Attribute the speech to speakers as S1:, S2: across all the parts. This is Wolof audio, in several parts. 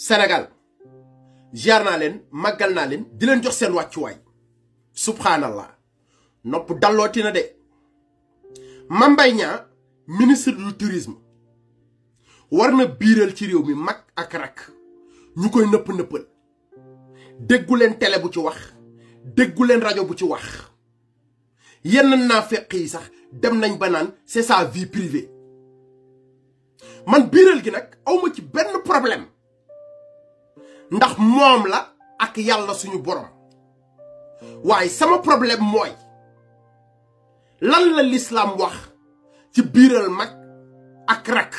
S1: Sénégal jaar naa leen màggal naa leen di leen jox seen wàccuwaay subhanallah nopp dallooti na de Mame Mbaye Niang ministre du tourisme war na biiral ci réew mi mag ak rak ñu koy nëpp-nëppal déggu leen télé bu ci wax déggu leen rajo bu ci wax yenn naafeq yi sax dem nañ ba naan c'est sa vie privée man biiral gi nag awma ci benn problème ndax moom la ak yàlla suñu borom waaye sama problème mooy lan la l'islam wax ci biiral mag ak rak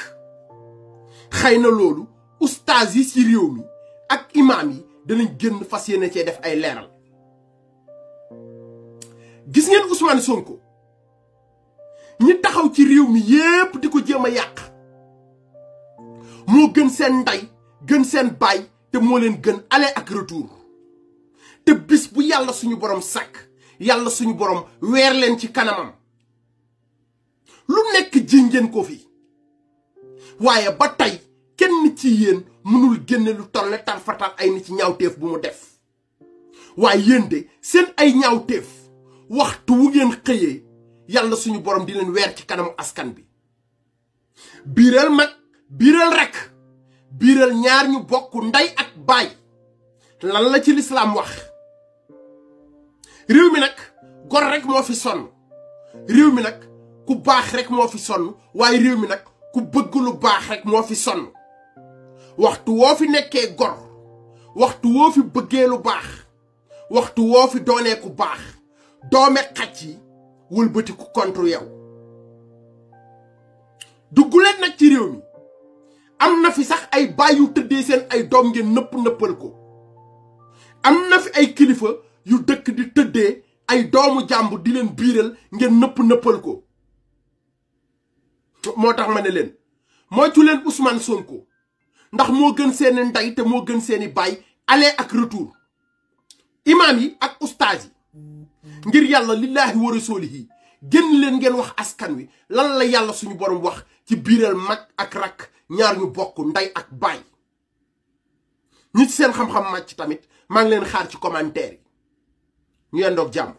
S1: xëy na loolu ustaas yi ci réew mi ak imaam yi danañ génn fas yéene cee def ay leeral gis ngeen Ousmane Sonko ñi taxaw ci réew mi yépp di ko jéem a yàq moo gën seen ndey gën seen baay te moo leen gën aller ak retour te bis bu yàlla suñu borom sàkk yàlla suñu borom weer leen ci kanamam lu nekk ji ngeen ko fi waaye ba tey kenn ci yéen mënul génne lu toll tarfatal ay ni ci ñaawteef bu mu def waaye yéen de seen ay ñaawteef waxtu wu ngeen xëyee yàlla suñu borom di leen weer ci kanamu askan bi biiral mag biiral rek biiral ñaar ñu bokk ndey ak baay lan la ci lislaam wax réew mi nag gor rek moo fi sonn réew mi nag ku baax rek moo fi sonn waaye réew mi nag ku bëgg lu baax rek moo fi sonn waxtu woo fi nekkee gor waxtu woo fi bëggee lu baax waxtu woo fi doonee ku baax doome xaj yi wëlbati ku contre yow dugguleen nag ci réew mi am na fi sax ay baay yu tëddee seen ay doom ngeen nëppal ko am na fi ay kilifa yu dëkk di tëddee ay doomu jàmbur di leen biiral ngeen nëppal ko moo tax ma ne leen moytu leen Ousmane Sonko ndax moo gën seeni ndey te moo gën seeni baay aller ak retour imaam yi ak ustaas yi ngir yàlla lillaahi wa rasuulihi génn leen ngeen wax askan wi lan la yàlla suñu borom wax ci biiral mag ak rak ñaar ñu bokk ndey ak baay ñi ci seen xam-xam màcc tamit maa ngi leen xaar ci commentaire yi ñu yendoog jàmm